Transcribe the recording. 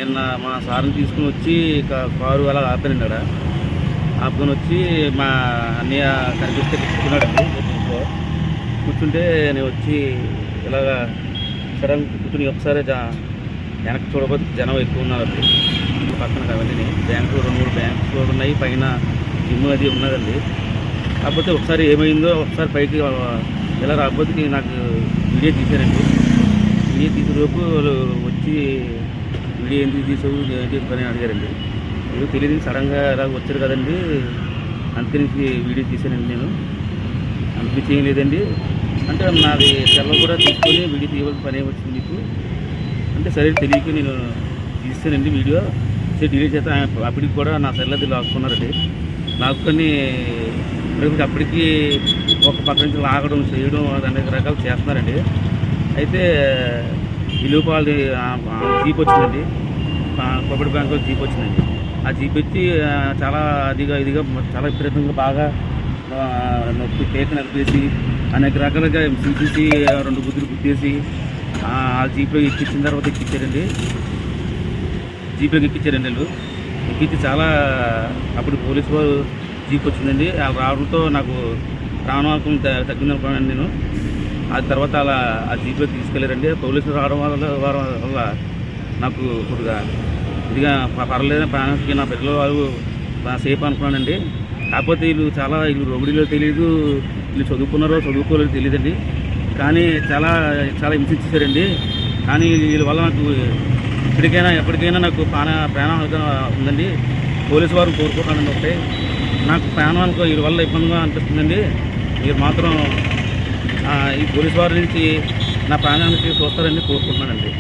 నిన్న మా సార్ని తీసుకుని వచ్చి కారు అలా ఆపానండి. అక్కడ ఆపుకొని వచ్చి మా అన్నయ్య కనిపిస్తే కూర్చున్నాడండి. కూర్చుంటే నేను వచ్చి ఇలాగా సడన్ కూర్చుని ఒకసారి వెనక్కి చూడబోతే జనం ఎక్కువ ఉన్నారండి. పక్కన అవన్నీ బ్యాంకు 2-3 బ్యాంక్స్ కూడా ఉన్నాయి, పైన జిమ్ అది ఉన్నదండి. కాకపోతే ఒకసారి ఏమైందో ఒకసారి పైకి ఇలా రాకపోతే నాకు వీడియో తీశారండి. వీడియో తీసేలోపు వాళ్ళు వచ్చి వీడియో ఎందుకు తీసావు ఏంటి పని అడిగారండి. ఏదో తెలియదు, సడన్గా ఇలా వచ్చారు కదండి, అంతరించి వీడియో తీశానండి. నేను అంతే చేయలేదండి అంటే నాది సెలవు కూడా తీసుకొని వీడియో తీయవలసిన పని వచ్చింది మీకు అంటే సరే తెలియక నేను తీస్తానండి వీడియో. సరే డిలీట్ చేస్తే అప్పటికి కూడా నా సెల్ అది లాక్కున్నారండి. లాక్కొని అప్పటికి ఒక పక్క నుంచి లాగడం చేయడం అనేక రకాలు చేస్తున్నారండి. అయితే ఈ లోపు వాళ్ళది జీప్ వచ్చిందండి, కోఆపరేటివ్ బ్యాంకులో జీప్ వచ్చిందండి. ఆ జీప్ వచ్చి చాలా ఇదిగా చాలా విపరీతంగా బాగా నొప్పి కేక్ నలిపేసి అనేక రకాలుగా హింసించి 2 గుద్దులు గుద్దేసి ఆ జీప్లో ఎక్కించిన తర్వాత జీప్లోకి ఎక్కించారండి. వాళ్ళు ఎక్కించి చాలా అప్పుడు పోలీసు వారు జీప్ వచ్చిందండి. వాళ్ళు రావడంతో నాకు ప్రాణాంతం తగ్గిందనుకున్నాను నేను. ఆ తర్వాత అలా ఆ జీప్లో తీసుకెళ్ళారండి. పోలీసులు రావడం వల్ల నాకు కొద్దిగా ఇదిగా పర్లేదు, ప్రాణానికి నా పిల్లలు వాళ్ళు సేఫ్ అనుకున్నానండి. కాకపోతే వీళ్ళు రౌడీలో తెలియదు, వీళ్ళు చదువుకోలేదో తెలియదండి. కానీ చాలా హింసించారండి. కానీ వీళ్ళ వల్ల నాకు ఎప్పటికైనా నాకు ప్రాణం ఉందండి. పోలీసు వారు కోరుకుంటానండి. ఒకటే నాకు ప్రాణానికి వీళ్ళ వల్ల ఇబ్బందిగా అనిపిస్తుందండి. మీరు మాత్రం ఈ పోలీసు వారి నుంచి నా ప్రాణానికి చూస్తారని కోరుకుంటున్నానండి.